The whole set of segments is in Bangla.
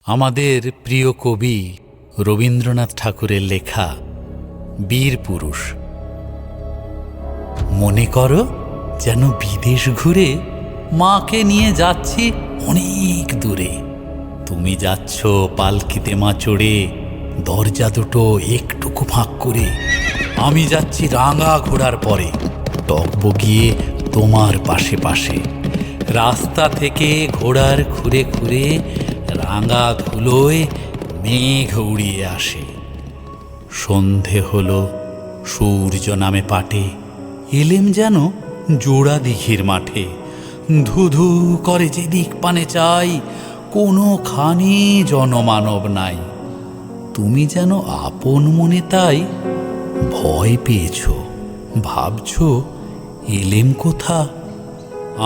আমাদের প্রিয় কবি রবীন্দ্রনাথ ঠাকুরের লেখা বীর পুরুষ। মনে করো যেন বিদেশ ঘুরে মাকে নিয়ে যাচ্ছি অনেক দূরে। তুমি যাচ্ছ পালকিতে মা চড়ে, দরজা দুটো একটুকু ফাঁক করে। আমি যাচ্ছি রাঙা ঘোড়ার পরে, টকবগিয়ে তোমার পাশে পাশে। রাস্তা থেকে ঘোড়ার খুরে খুরে রাঙা ধুলোয় মেঘ উড়িয়ে আসে। সন্ধে হলো, সূর্য নামে পাটে, এলেম যেন জোড়া দিঘির মাঠে। ধুধু করে যেদিক পানে চাই, কোনোখানে জনমানব নাই। তুমি যেন আপন মনে তাই ভয় পেয়েছ, ভাবছ এলেম কোথা।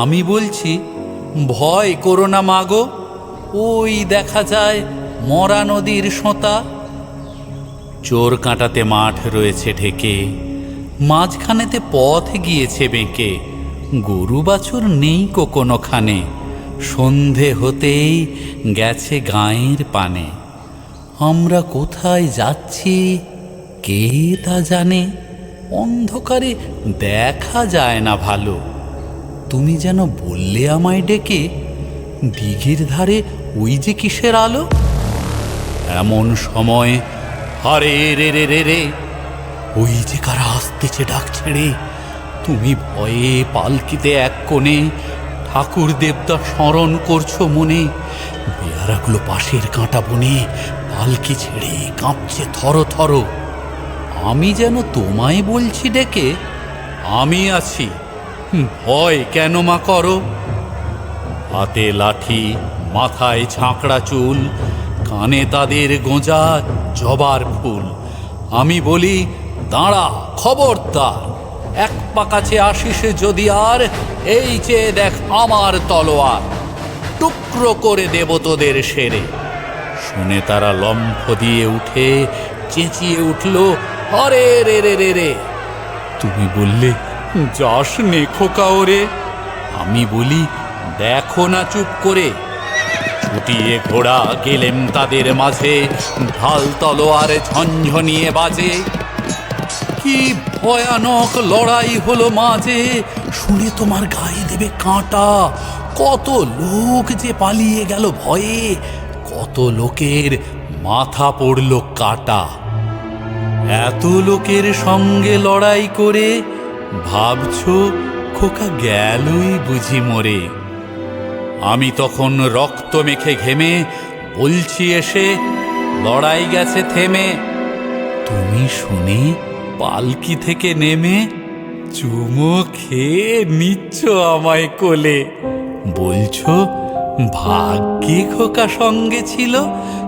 আমি বলছি ভয় করো না মাগো, ওই দেখা যায় মরা নদীর সোঁতা। চোর কাঁটাতে মাঠ রয়েছে ঢেকে, মাঝখানেতে পথ গিয়েছে বেঁকে। গরু বাছুর নেই কোনোখানে, সন্ধে হতেই গেছে গাঁয়ের পানে। আমরা কোথায় যাচ্ছি কে তা জানে, অন্ধকারে দেখা যায় না ভালো। তুমি যেন বললে আমায় ডেকে, দিঘির ধারে ওই যে কিসের আলো। এমন সময় আরে রে রে রে রে, ওই যে কারা আসতেছে ডাক ছেড়ে। তুমি ভয়ে পালকিতে এক কোণে, ঠাকুর দেবতা স্মরণ করছো মনে। বেয়ারাগুলো পাশের কাঁটা বনে, পালকি ছেড়ে কাঁপছে থর থর। আমি যেন তোমায় বলছি ডেকে, আমি আছি, ভয় কেন মা করো। হাতে লাঠি, মাথায় ঝাঁকড়া চুল, কানে তাদের গোঁজা জবার ফুল। আমি বলি দাঁড়া খবরদার, এক পা কাছে আসিস যদি আর, এই চেয়ে দেখ আমার তলোয়ার, টুকরো করে দেব তোদের সেরে। শুনে তারা লম্ফ দিয়ে উঠে চেঁচিয়ে উঠল আরে রে রে রে রে। তুমি বললে যাস নে খোকা ওরে। আমি বলি দেখো না চুপ করে। ছুটিয়ে ঘোড়া গেলেম তাদের মাঝে, ঢাল তলোয়ার ঝনঝনিয়ে বাজে। কি ভয়ানক লড়াই হলো মাঝে, শুনে তোমার গায়ে দেবে কাঁটা। কত লোক যে পালিয়ে গেল ভয়ে, কত লোকের মাথা পড়ল কাটা। এত লোকের সঙ্গে লড়াই করে ভাবছো খোকা গেলই বুঝি মরে। আমি তখন রক্ত মেখে ঘেমে বলছি এসে, লড়াই গেছে থেমে। তুমি শুনে পালকি থেকে নেমে চুমো খেয়ে নিচ্ছ আমায় কোলে। বলছো ভাগ্যে খোকা সঙ্গে ছিল,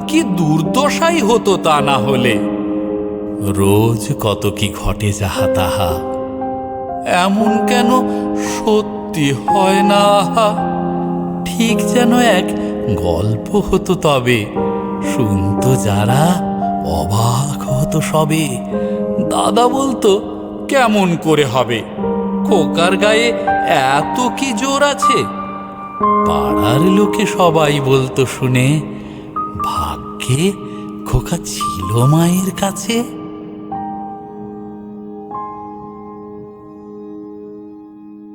কি দুর্দশাই হতো তা না হলে। রোজ কত কি ঘটে যাহা তাহা, এমন কেন সত্যি হয় না আহা। ঠিক যেন এক গল্প হতো তবে, শুনতো যারা অবাক হতো সবে। দাদা বলতো কেমন করে হবে, খোকার গায়ে এত কি জোর আছে। পাড়ার লোকে সবাই বলতো শুনে, ভাগ্যে খোকা ছিল মায়ের কাছে।